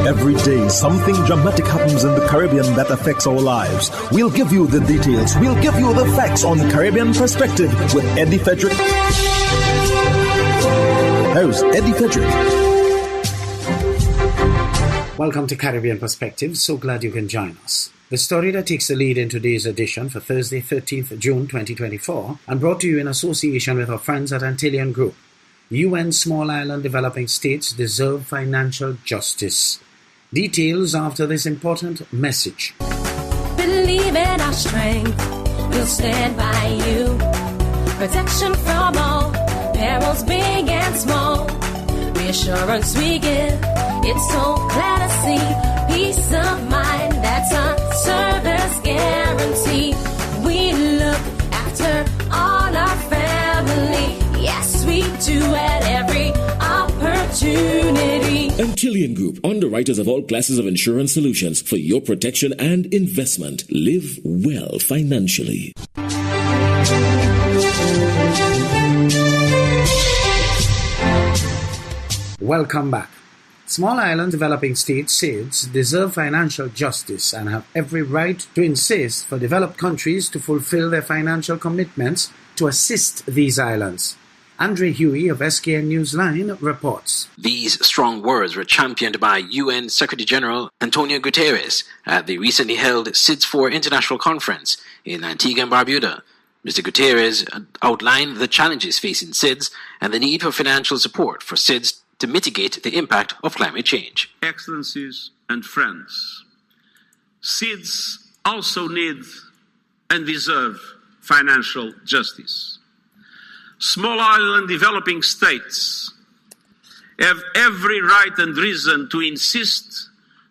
Every day, something dramatic happens in the Caribbean that affects our lives. We'll give you the details. We'll give you the facts on Caribbean Perspective with Eddie Frederick. Here's Eddie Frederick. Welcome to Caribbean Perspective. So glad you can join us. The story that takes the lead in today's edition for Thursday, 13th June 2024, and brought to you in association with our friends at Antillean Group. UN Small Island Developing States deserve financial justice. Details after this important message. Believe in our strength, we'll stand by you. Protection from all, perils big and small. Reassurance we give, it's so glad to see. Peace of mind, that's our service guarantee. We look after all our family. Yes, we do at every opportunity. Antillean Group, underwriters of all classes of insurance solutions for your protection and investment. Live well financially. Welcome back. Small Island Developing States SIDS deserve financial justice and have every right to insist for developed countries to fulfill their financial commitments to assist these islands. Andre Huey of SKN Newsline reports. These strong words were championed by UN Secretary General Antonio Guterres at the recently held SIDS-4 International Conference in Antigua and Barbuda. Mr. Guterres outlined the challenges facing SIDS and the need for financial support for SIDS to mitigate the impact of climate change. Excellencies and friends, SIDS also need and deserve financial justice. Small island developing states have every right and reason to insist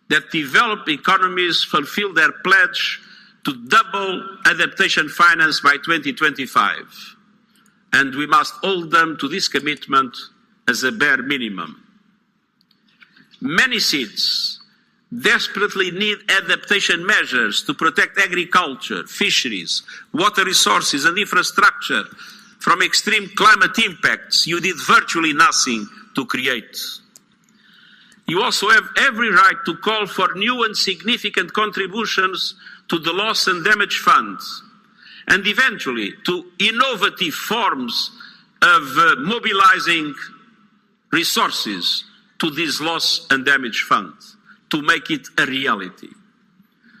that developed economies fulfill their pledge to double adaptation finance by 2025. And we must hold them to this commitment as a bare minimum. Many SIDS desperately need adaptation measures to protect agriculture, fisheries, water resources and infrastructure from extreme climate impacts you did virtually nothing to create. You also have every right to call for new and significant contributions to the Loss and Damage Fund, and eventually to innovative forms of mobilizing resources to this Loss and Damage Fund to make it a reality.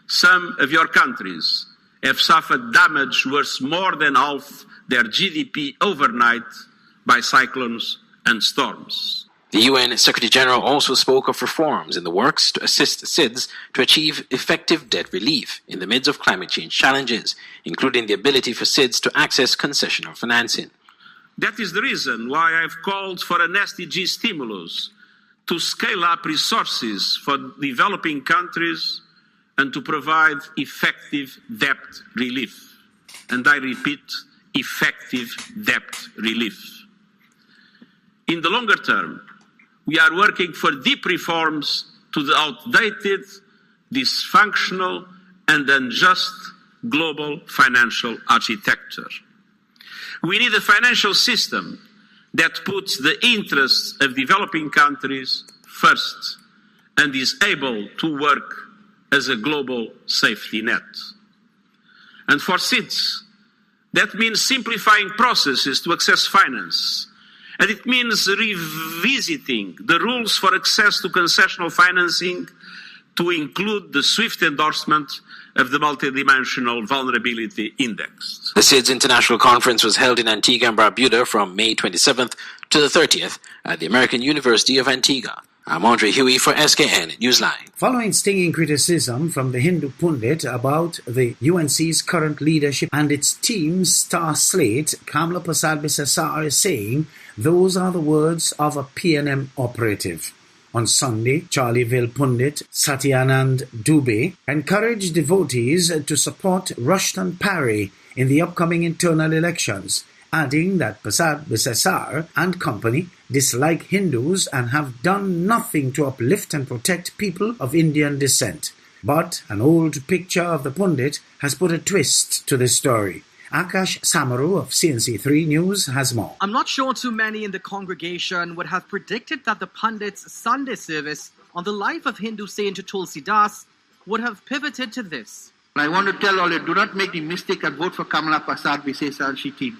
Some of your countries have suffered damage worth more than half their GDP overnight by cyclones and storms. The UN Secretary General also spoke of reforms in the works to assist SIDS to achieve effective debt relief in the midst of climate change challenges, including the ability for SIDS to access concessional financing. That is the reason why I've called for an SDG stimulus to scale up resources for developing countries and to provide effective debt relief. And I repeat, effective debt relief. In the longer term, we are working for deep reforms to the outdated, dysfunctional, and unjust global financial architecture. We need a financial system that puts the interests of developing countries first and is able to work as a global safety net. And for SIDS, that means simplifying processes to access finance. And it means revisiting the rules for access to concessional financing to include the swift endorsement of the Multidimensional Vulnerability Index. The SIDS International Conference was held in Antigua and Barbuda from May 27th to the 30th at the American University of Antigua. I'm Andre Huey for SKN Newsline. Following stinging criticism from the Hindu pundit about the UNC's current leadership and its team's star slate, Kamla Prasad-Bisesar is saying those are the words of a PNM operative. On Sunday, Charlieville pundit Satyanand Dubey encouraged devotees to support Rushton Parry in the upcoming internal elections, adding that Prasad-Bisesar and company dislike Hindus and have done nothing to uplift and protect people of Indian descent. But an old picture of the pundit has put a twist to this story. Akash Samaru of CNC3 News has more. I'm not sure too many in the congregation would have predicted that the Pundit's Sunday service on the life of Hindu saint Tulsi Das would have pivoted to this. I want to tell all you, do not make the mistake and vote for Kamala Prasad Visesa and she team.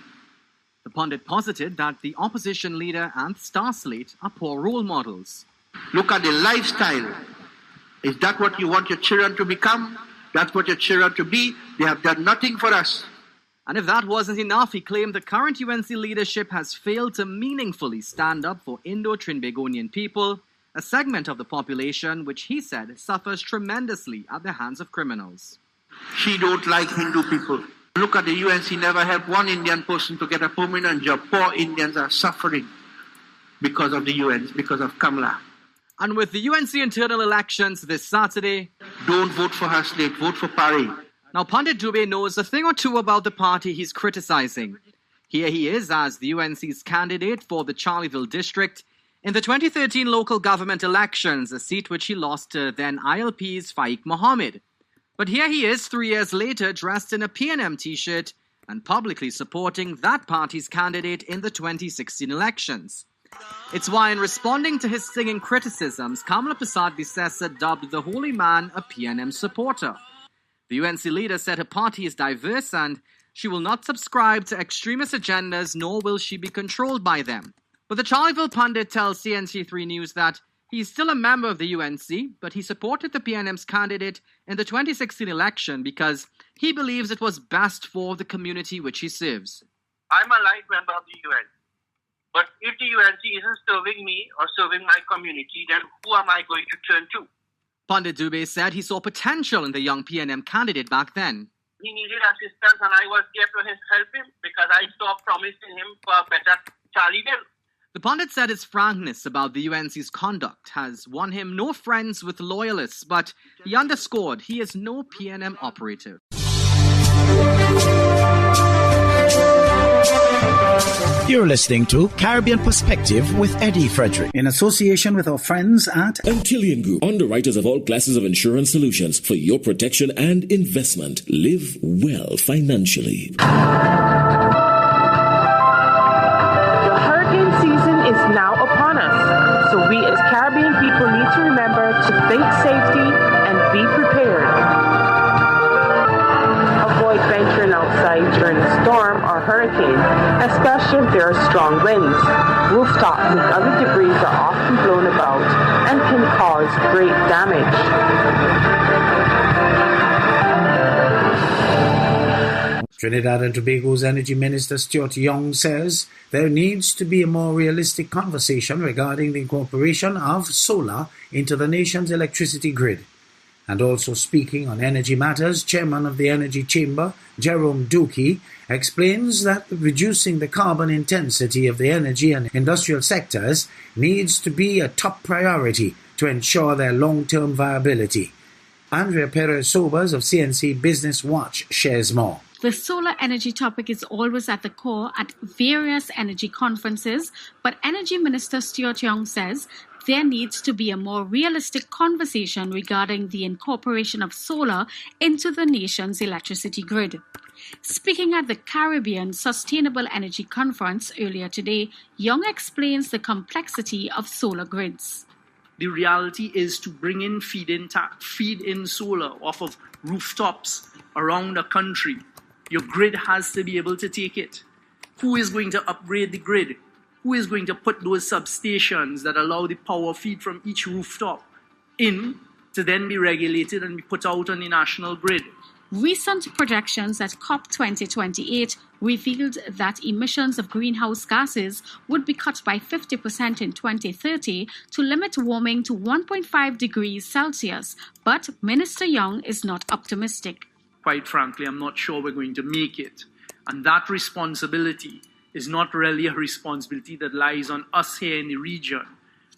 The Pundit posited that the opposition leader and star slate are poor role models. Look at the lifestyle. Is that what you want your children to become? That's what your children to be. They have done nothing for us. And if that wasn't enough, he claimed the current UNC leadership has failed to meaningfully stand up for Indo-Trinbagonian people, a segment of the population which he said suffers tremendously at the hands of criminals. She don't like Hindu people. Look at the UNC never helped one Indian person to get a permanent job. Poor Indians are suffering because of the UN, because of Kamala. And with the UNC internal elections this Saturday, don't vote for her slate, vote for Parry. Now Pandit Dubey knows a thing or two about the party he's criticizing. Here he is as the UNC's candidate for the Charleville district in the 2013 local government elections, a seat which he lost to then ILP's Faiq Mohammed. But here he is 3 years later dressed in a PNM t-shirt and publicly supporting that party's candidate in the 2016 elections. It's why in responding to his stinging criticisms, Kamala Prasad Visesa dubbed the holy man a PNM supporter. The UNC leader said her party is diverse and she will not subscribe to extremist agendas nor will she be controlled by them. But the Charleville pundit tells CNC3 News that he's still a member of the UNC, but he supported the PNM's candidate in the 2016 election because he believes it was best for the community which he serves. I'm a light member of the UNC. But if the UNC isn't serving me or serving my community, then who am I going to turn to? Pandit Dubey said he saw potential in the young PNM candidate back then. He needed assistance and I was there to help him because I saw promise in him for a better Charleville. The pundit said his frankness about the UNC's conduct has won him no friends with loyalists, but he underscored he is no PNM operative. You're listening to Caribbean Perspective with Eddie Frederick, in association with our friends at Antillian Group, underwriters of all classes of insurance solutions for your protection and investment. Live well financially. Is now upon us, so we as Caribbean people need to remember to think safety and be prepared. Avoid venturing outside during a storm or hurricane, especially if there are strong winds. Rooftops and other debris are often blown about and can cause great damage. Trinidad and Tobago's Energy Minister Stuart Young says there needs to be a more realistic conversation regarding the incorporation of solar into the nation's electricity grid. And also speaking on energy matters, Chairman of the Energy Chamber, Jerome Dookie, explains that reducing the carbon intensity of the energy and industrial sectors needs to be a top priority to ensure their long-term viability. Andrea Perez-Sobers of CNC Business Watch shares more. The solar energy topic is always at the core at various energy conferences, but Energy Minister Stuart Young says there needs to be a more realistic conversation regarding the incorporation of solar into the nation's electricity grid. Speaking at the Caribbean Sustainable Energy Conference earlier today, Young explains the complexity of solar grids. The reality is to bring in feed-in solar off of rooftops around the country. Your grid has to be able to take it. Who is going to upgrade the grid? Who is going to put those substations that allow the power feed from each rooftop in to then be regulated and be put out on the national grid? Recent projections at COP 2028 revealed that emissions of greenhouse gases would be cut by 50% in 2030 to limit warming to 1.5 degrees Celsius. But Minister Young is not optimistic. Quite frankly, I'm not sure we're going to make it. And that responsibility is not really a responsibility that lies on us here in the region,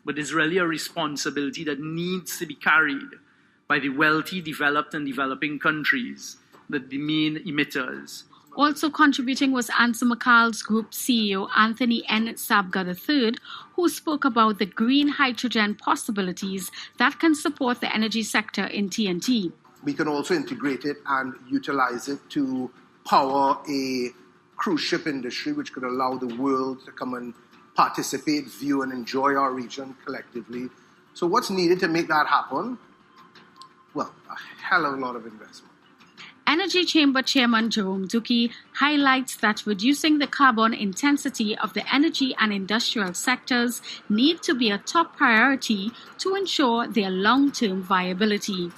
but is really a responsibility that needs to be carried by the wealthy, developed and developing countries, the main emitters. Also contributing was Answer McCall's Group CEO Anthony N. Sabga III, who spoke about the green hydrogen possibilities that can support the energy sector in TNT. We can also integrate it and utilize it to power a cruise ship industry which could allow the world to come and participate, view, and enjoy our region collectively. So what's needed to make that happen? Well, a hell of a lot of investment. Energy Chamber Chairman Jerome Duque highlights that reducing the carbon intensity of the energy and industrial sectors need to be a top priority to ensure their long-term viability.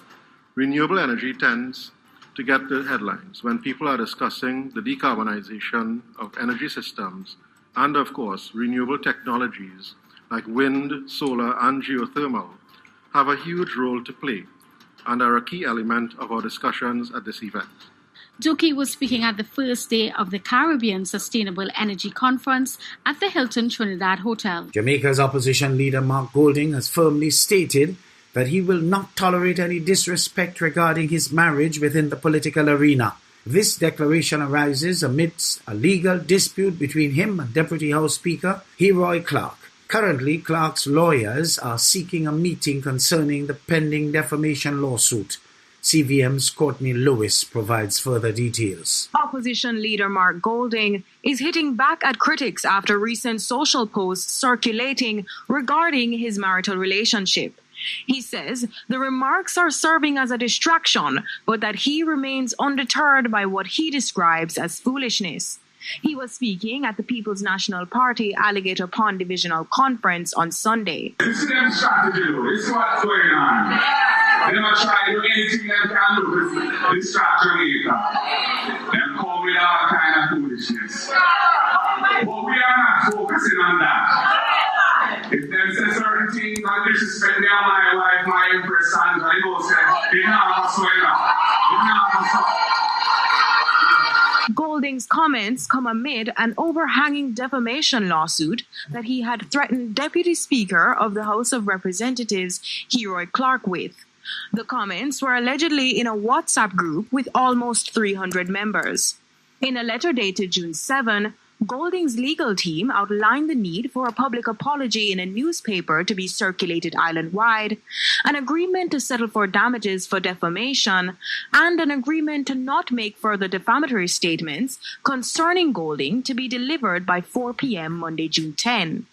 Renewable energy tends to get the headlines when people are discussing the decarbonization of energy systems and, of course, renewable technologies like wind, solar, and geothermal have a huge role to play and are a key element of our discussions at this event. Duque was speaking at the first day of the Caribbean Sustainable Energy Conference at the Hilton Trinidad Hotel. Jamaica's opposition leader Mark Golding has firmly stated that he will not tolerate any disrespect regarding his marriage within the political arena. This declaration arises amidst a legal dispute between him and Deputy House Speaker Heroy Clark. Currently, Clark's lawyers are seeking a meeting concerning the pending defamation lawsuit. CVM's Courtney Lewis provides further details. Opposition leader Mark Golding is hitting back at critics after recent social posts circulating regarding his marital relationship. He says the remarks are serving as a distraction, but that he remains undeterred by what he describes as foolishness. He was speaking at the People's National Party Alligator Pond Divisional Conference on Sunday. This is them strategy, this is what's going on. They don't try to do anything they can do to distract Jamaica. They come with all kind of foolishness. But we are not focusing on that. If they say certain things and disrespect me and my wife, my Empress Sandra, you know, say, it's not what's going on. It's not what's going on. Golding's comments come amid an overhanging defamation lawsuit that he had threatened Deputy Speaker of the House of Representatives, Heroy Clark, with. The comments were allegedly in a WhatsApp group with almost 300 members. In a letter dated June 7, Golding's legal team outlined the need for a public apology in a newspaper to be circulated island-wide, an agreement to settle for damages for defamation, and an agreement to not make further defamatory statements concerning Golding to be delivered by 4 p.m. Monday, June 10.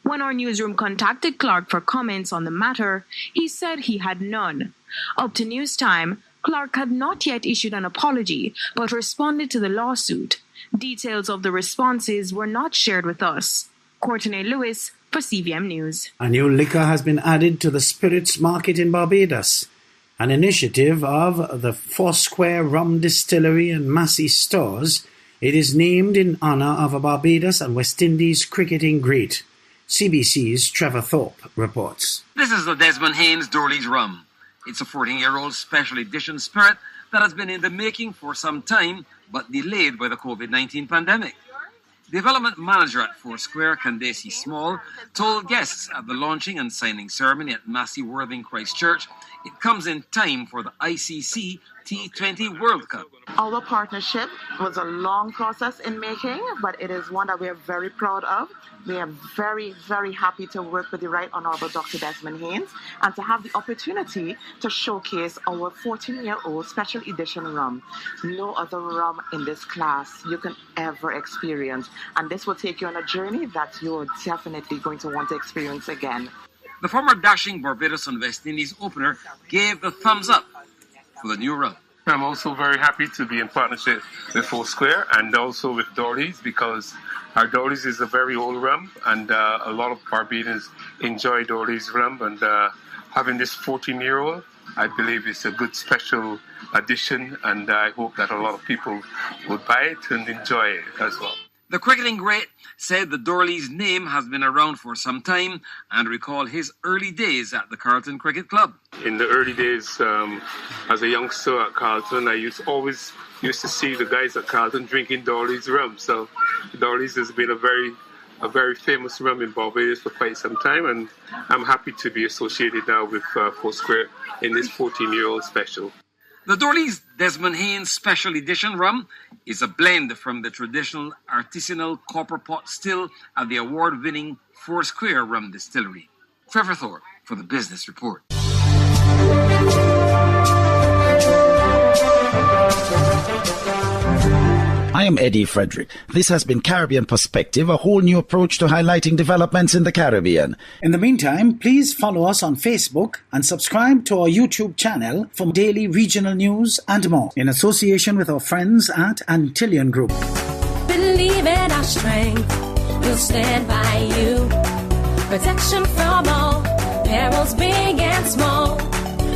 When our newsroom contacted Clark for comments on the matter, he said he had none. Up to news time, Clark had not yet issued an apology, but responded to the lawsuit. Details of the responses were not shared with us. Courtney Lewis for CVM News. A new liquor has been added to the spirits market in Barbados, an initiative of the Foursquare Rum Distillery and Massey Stores. It is named in honor of a Barbados and West Indies cricketing great. CBC's Trevor Thorpe reports. This is the Desmond Haynes Dorley's Rum. It's a 14-year-old special edition spirit that has been in the making for some time, but delayed by the COVID-19 pandemic. Development manager at Foursquare, Candace Small, told guests at the launching and signing ceremony at Massey Worthing Christchurch it comes in time for the ICC T20 World Cup. Our partnership was a long process in making, but it is one that we are very proud of. We are very, very happy to work with the Right Honourable Dr. Desmond Haynes and to have the opportunity to showcase our 14-year-old special edition rum. No other rum in this class you can ever experience, and this will take you on a journey that you're definitely going to want to experience again. The former dashing Barbados and West Indies opener gave the thumbs up for the new rum. I'm also very happy to be in partnership with Foursquare and also with Dorley's, because our Dorley's is a very old rum, and a lot of Barbadians enjoy Dorley's rum, and having this 14-year-old, I believe it's a good special addition, and I hope that a lot of people would buy it and enjoy it as well. The cricketing great said the Dorley's name has been around for some time and recalled his early days at the Carlton Cricket Club. In the early days, as a youngster at Carlton, I always used to see the guys at Carlton drinking Dorley's rum. So Dorley's has been a very famous rum in Barbados for quite some time, and I'm happy to be associated now with Foursquare in this 14-year-old special. The Dorley's Desmond Haynes Special Edition rum is a blend from the traditional artisanal copper pot still at the award-winning Foursquare Rum Distillery. Trevor Thorpe for the Business Report. I am Eddie Frederick. This has been Caribbean Perspective, a whole new approach to highlighting developments in the Caribbean. In the meantime, please follow us on Facebook and subscribe to our YouTube channel for daily regional news and more, in association with our friends at Antillian Group. Believe in our strength, we'll stand by you. Protection from all perils, big and small.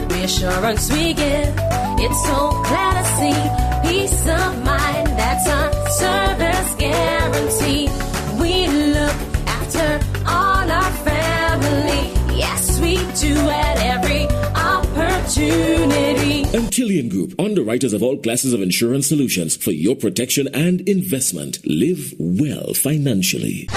Reassurance we give, it's so clear to see. Peace of mind, that's a service guarantee. We look after all our family. Yes, we do at every opportunity. Antillian Group, underwriters of all classes of insurance solutions for your protection and investment. Live well financially.